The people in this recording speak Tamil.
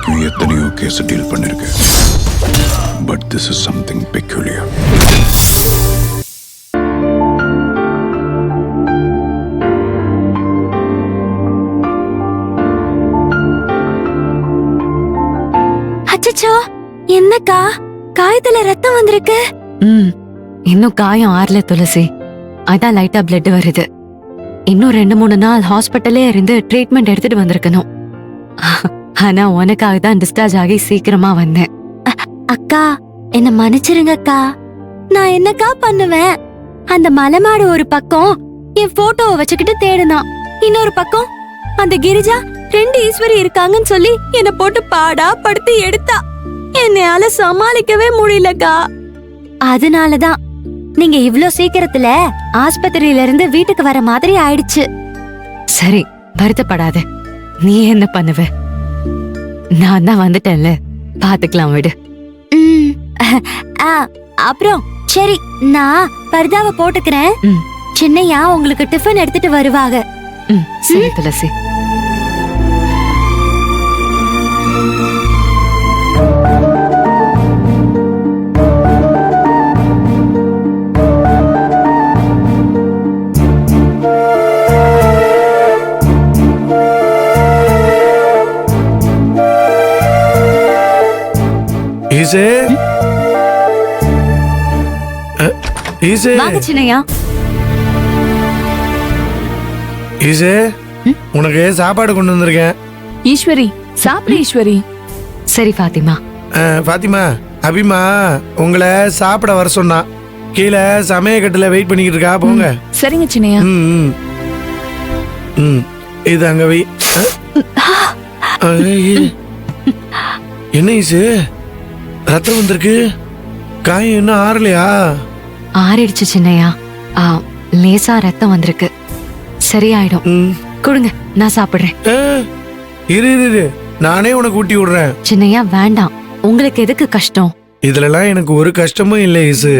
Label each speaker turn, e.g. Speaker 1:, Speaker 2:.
Speaker 1: வரைக்கும் எத்தனையோ கேஸ் டீல் பண்ணிருக்கேன். But this is something peculiar.
Speaker 2: அச்சச்சோ, என்னக்கா காயத்துல ரத்தம் வந்திருக்கு?
Speaker 3: இன்னும் காயம் ஆறல துளசி. அதான் லைட்டா பிளட் வருது. இன்னும் 2-3 நாள் ஹாஸ்பிட்டலே இருந்து ட்ரீட்மெண்ட் எடுத்துட்டு வந்திருக்கணும். ஆனா உனக்காக தான் டிஸ்சார்ஜ் ஆகி சீக்கிரமா வந்தேன்.
Speaker 2: அக்கா என்ன மன்னிச்சிருங்க அக்கா. நான் என்னக்கா பண்ணுவேன்? அந்த மலைமாடு ஒரு பக்கம் என் போட்டோவை வச்சுக்கிட்டு தேடுனான், இன்னொரு பக்கம் அந்த கிரிஜா 2 ஈஸ்வரி இருக்காங்கன்னு சொல்லி என்ன போட்டு பாடா படுத்து எடுத்தா. என்னால சமாளிக்கவே முடியலக்கா. அதனாலதான் நீங்க இவ்ளோ சீக்கிரத்துல ஆஸ்பத்திரியில இருந்து வீட்டுக்கு வர மாதிரி ஆயிடுச்சு.
Speaker 3: சரி, வருத்தப்படாத. நீ என்ன பண்ணுவ? நான் தான் வந்துட்டேன்ல, பாத்துக்கலாம் விடு.
Speaker 2: அப்புறம் சரி, நான் பர்தாவை போட்டுக்கிறேன். சின்னையா உங்களுக்கு டிஃபன் எடுத்துட்டு வருவாங்க.
Speaker 3: சரி துளசி. வாங்க சின்னையா.
Speaker 4: உனக்கு சாப்பாடு கொண்டு வந்திருக்கேன்.
Speaker 5: ஈஸ்வரி சாப்பிடு. ஈஸ்வரி.
Speaker 3: சரி ஃபாத்திமா.
Speaker 4: ஃபாத்திமா, அபிமா உங்களை சாப்பிட வர சொன்னா. கீழே சமயக்கட்டுல வெயிட் பண்ணிக்கிட்டு இருக்கா, போங்க.
Speaker 5: சரிங்க சின்னையா.
Speaker 4: இது அங்க வை. என்ன ஈசு, ரத்தம் வந்திருக்கு. காயம் இன்னும் ஆறலையா?
Speaker 3: ஆறிடுச்சு சின்னையா. லேசா ரத்தம் வந்திருக்கு. சரியாயிடும். கொடுங்க, நான் சாப்பிடுறேன்.
Speaker 4: இரு, நானே உனக்கு ஊட்டி விடுறேன்.
Speaker 3: சின்னையா வேண்டாம், உங்களுக்கு எதுக்கு கஷ்டம்?
Speaker 4: இதுலலாம் எனக்கு ஒரு கஷ்டமும் இல்லை ஈசு.